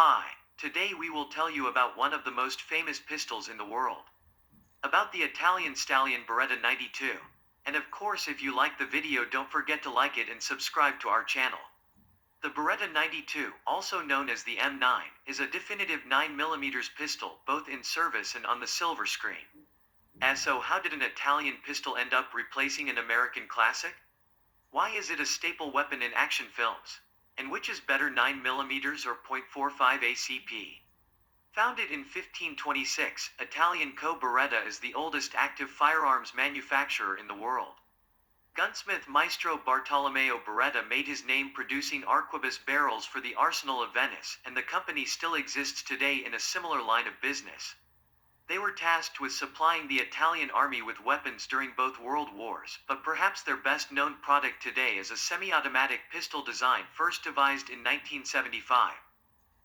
Hi, today we will tell you about one of the most famous pistols in the world. About the Italian stallion Beretta 92. And of course, if you like the video, don't forget to like it and subscribe to our channel. The Beretta 92, also known as the M9, is a definitive 9mm pistol, both in service and on the silver screen. So how did an Italian pistol end up replacing an American classic? Why is it a staple weapon in action films? And which is better, 9mm or .45 ACP? Founded in 1526, Italian Beretta is the oldest active firearms manufacturer in the world. Gunsmith Maestro Bartolomeo Beretta made his name producing arquebus barrels for the Arsenal of Venice, and the company still exists today in a similar line of business. They were tasked with supplying the Italian army with weapons during both world wars, but perhaps their best-known product today is a semi-automatic pistol design first devised in 1975.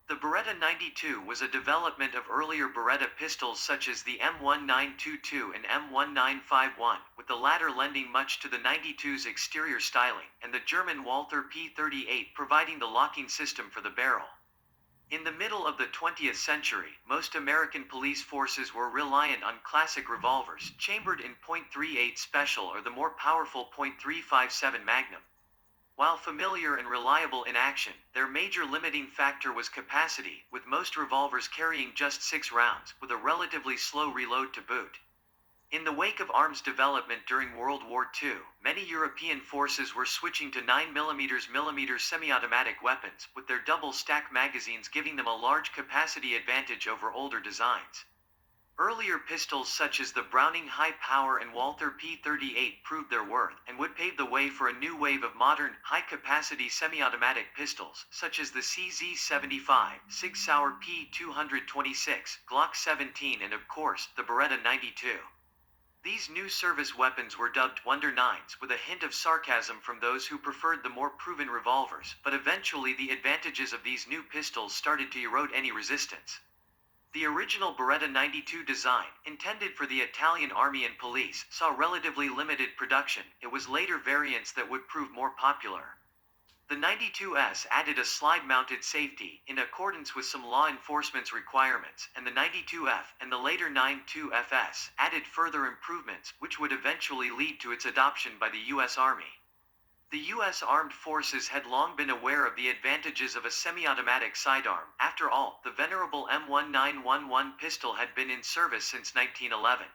The Beretta 92 was a development of earlier Beretta pistols such as the M9A1 and M9A1, with the latter lending much to the 92's exterior styling, and the German Walther P38 providing the locking system for the barrel. In the middle of the 20th century, most American police forces were reliant on classic revolvers, chambered in .38 Special or the more powerful .357 Magnum. While familiar and reliable in action, their major limiting factor was capacity, with most revolvers carrying just 6 rounds, with a relatively slow reload to boot. In the wake of arms development during World War II, many European forces were switching to 9mm semi-automatic weapons, with their double-stack magazines giving them a large capacity advantage over older designs. Earlier pistols such as the Browning High Power and Walther P38 proved their worth, and would pave the way for a new wave of modern, high-capacity semi-automatic pistols, such as the CZ75, Sig Sauer P226, Glock 17 and of course, the Beretta 92. These new service weapons were dubbed Wonder Nines, with a hint of sarcasm from those who preferred the more proven revolvers, but eventually the advantages of these new pistols started to erode any resistance. The original Beretta 92 design, intended for the Italian army and police, saw relatively limited production. It was later variants that would prove more popular. The 92S added a slide-mounted safety, in accordance with some law enforcement's requirements, and the 92F and the later 92FS added further improvements, which would eventually lead to its adoption by the U.S. Army. The U.S. Armed Forces had long been aware of the advantages of a semi-automatic sidearm. After all, the venerable M9A1 pistol had been in service since 1911.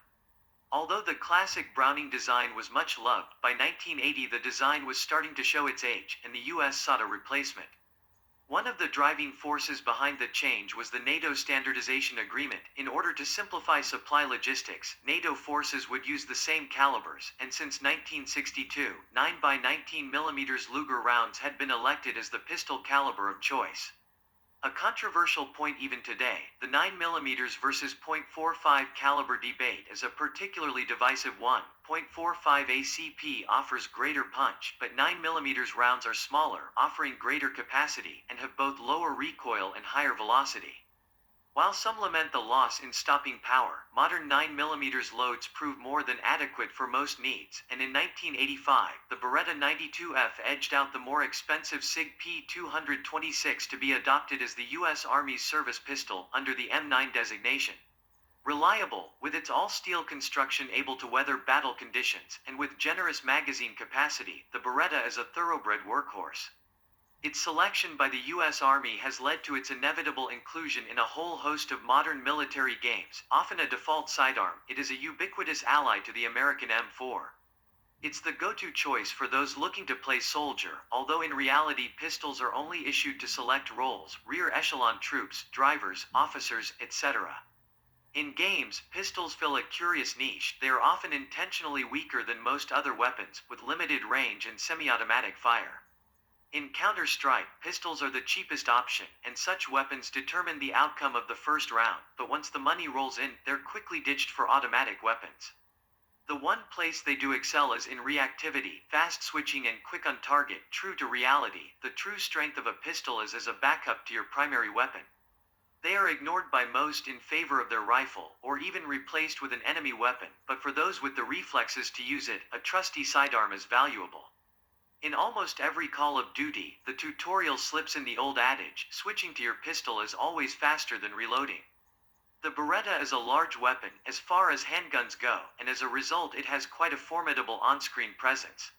Although the classic Browning design was much loved, by 1980 the design was starting to show its age, and the U.S. sought a replacement. One of the driving forces behind the change was the NATO Standardization Agreement. In order to simplify supply logistics, NATO forces would use the same calibers, and since 1962, 9x19mm Luger rounds had been elected as the pistol caliber of choice. A controversial point even today, the 9mm versus .45 caliber debate is a particularly divisive one. .45 ACP offers greater punch, but 9mm rounds are smaller, offering greater capacity, and have both lower recoil and higher velocity. While some lament the loss in stopping power, modern 9mm loads prove more than adequate for most needs, and in 1985, the Beretta 92F edged out the more expensive Sig P226 to be adopted as the U.S. Army's service pistol, under the M9 designation. Reliable, with its all-steel construction able to weather battle conditions, and with generous magazine capacity, the Beretta is a thoroughbred workhorse. Its selection by the U.S. Army has led to its inevitable inclusion in a whole host of modern military games, often a default sidearm. It is a ubiquitous ally to the American M4. It's the go-to choice for those looking to play soldier, although in reality pistols are only issued to select roles, rear echelon troops, drivers, officers, etc. In games, pistols fill a curious niche. They are often intentionally weaker than most other weapons, with limited range and semi-automatic fire. In Counter-Strike, pistols are the cheapest option, and such weapons determine the outcome of the first round, but once the money rolls in, they're quickly ditched for automatic weapons. The one place they do excel is in reactivity, fast switching and quick on target. True to reality, the true strength of a pistol is as a backup to your primary weapon. They are ignored by most in favor of their rifle, or even replaced with an enemy weapon, but for those with the reflexes to use it, a trusty sidearm is valuable. In almost every Call of Duty, the tutorial slips in the old adage, switching to your pistol is always faster than reloading. The Beretta is a large weapon as far as handguns go, and as a result it has quite a formidable on-screen presence.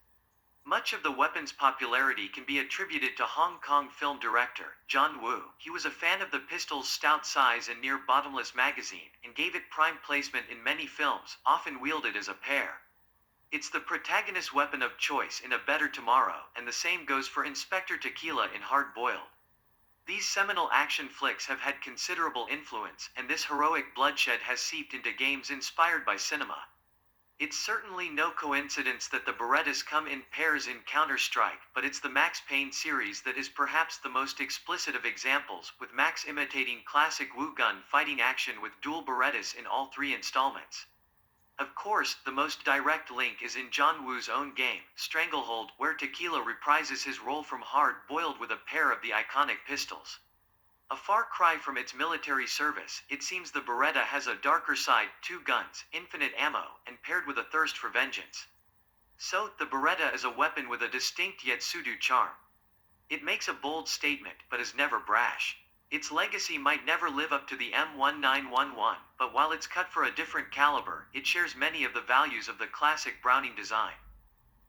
Much of the weapon's popularity can be attributed to Hong Kong film director John Woo. He was a fan of the pistol's stout size and near bottomless magazine, and gave it prime placement in many films, often wielded as a pair. It's the protagonist's weapon of choice in A Better Tomorrow, and the same goes for Inspector Tequila in Hard Boiled. These seminal action flicks have had considerable influence, and this heroic bloodshed has seeped into games inspired by cinema. It's certainly no coincidence that the Berettas come in pairs in Counter-Strike, but it's the Max Payne series that is perhaps the most explicit of examples, with Max imitating classic Wu gun fighting action with dual Berettas in all 3 installments. Of course, the most direct link is in John Woo's own game, Stranglehold, where Tequila reprises his role from Hard Boiled with a pair of the iconic pistols. A far cry from its military service, it seems the Beretta has a darker side, 2 guns, infinite ammo, and paired with a thirst for vengeance. So, the Beretta is a weapon with a distinct yet pseudo charm. It makes a bold statement, but is never brash. Its legacy might never live up to the M9A1, but while it's cut for a different caliber, it shares many of the values of the classic Browning design.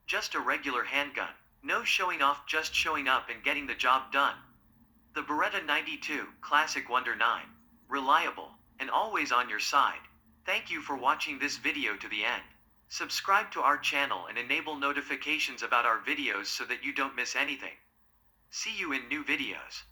Just a regular handgun. No showing off, just showing up and getting the job done. The Beretta 92, Classic Wonder 9. Reliable, and always on your side. Thank you for watching this video to the end. Subscribe to our channel and enable notifications about our videos so that you don't miss anything. See you in new videos.